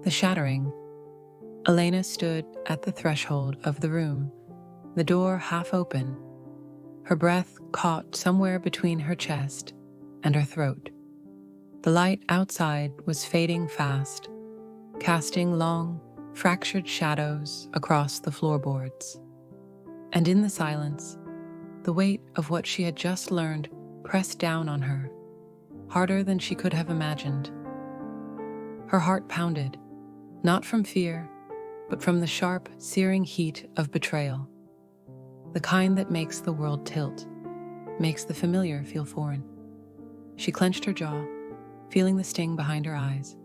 The Shattering. Elena stood at the threshold of the room, the door half open, her breath caught somewhere between her chest and her throat. The light outside was fading fast, casting long, fractured shadows across the floorboards. And in the silence, the weight of what she had just learned pressed down on her, harder than she could have imagined. Her heart pounded, not from fear, but from the sharp, searing heat of betrayal. The kind that makes the world tilt, makes the familiar feel foreign. She clenched her jaw, feeling the sting behind her eyes,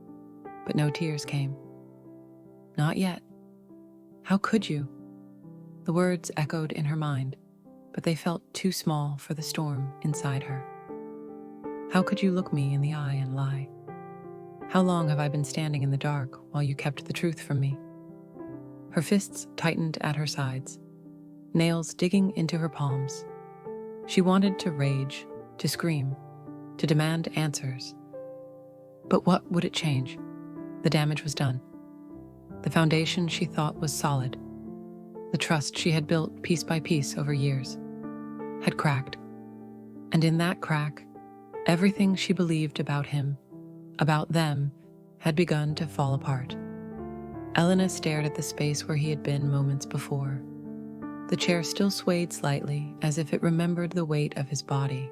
but no tears came. Not yet. How could you? The words echoed in her mind, but they felt too small for the storm inside her. How could you look me in the eye and lie? How long have I been standing in the dark while you kept the truth from me? Her fists tightened at her sides, nails digging into her palms. She wanted to rage, to scream, to demand answers. But what would it change? The damage was done. The foundation she thought was solid, the trust she had built piece by piece over years, had cracked. And in that crack, everything she believed about him, about them, had begun to fall apart. Elena stared at the space where he had been moments before. The chair still swayed slightly, as if it remembered the weight of his body.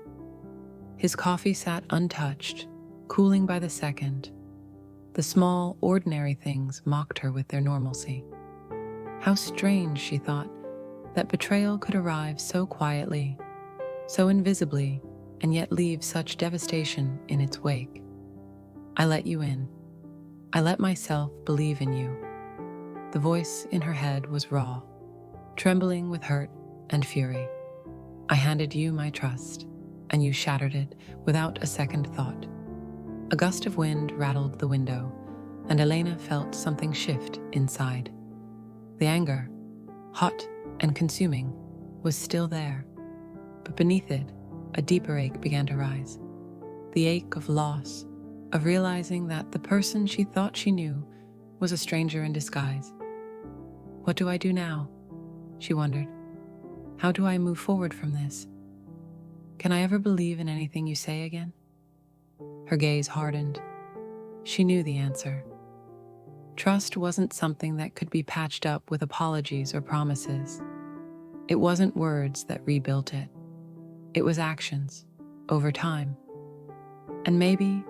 His coffee sat untouched, cooling by the second. The small, ordinary things mocked her with their normalcy. How strange, she thought, that betrayal could arrive so quietly, so invisibly, and yet leave such devastation in its wake. I let you in. I let myself believe in you. The voice in her head was raw, trembling with hurt and fury. I handed you my trust, and you shattered it without a second thought. A gust of wind rattled the window, and Elena felt something shift inside. The anger, hot and consuming, was still there, but beneath it, a deeper ache began to rise. The ache of loss, of realizing that the person she thought she knew was a stranger in disguise. What do I do now? She wondered. How do I move forward from this? Can I ever believe in anything you say again? Her gaze hardened. She knew the answer. Trust wasn't something that could be patched up with apologies or promises. It wasn't words that rebuilt it. It was actions, over time. And maybe,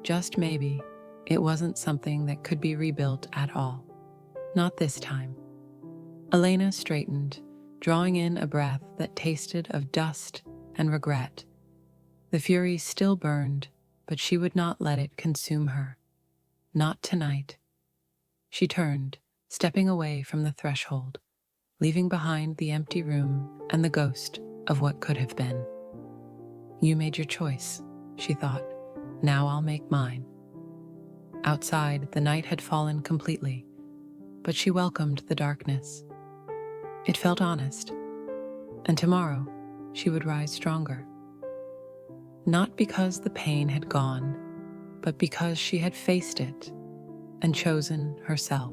just maybe, it wasn't something that could be rebuilt at all. Not this time. Elena straightened, drawing in a breath that tasted of dust and regret. The fury still burned, but she would not let it consume her. Not tonight. She turned, stepping away from the threshold, leaving behind the empty room and the ghost of what could have been. You made your choice, she thought. Now I'll make mine. Outside, the night had fallen completely, but she welcomed the darkness. It felt honest, and tomorrow she would rise stronger. Not because the pain had gone, but because she had faced it and chosen herself.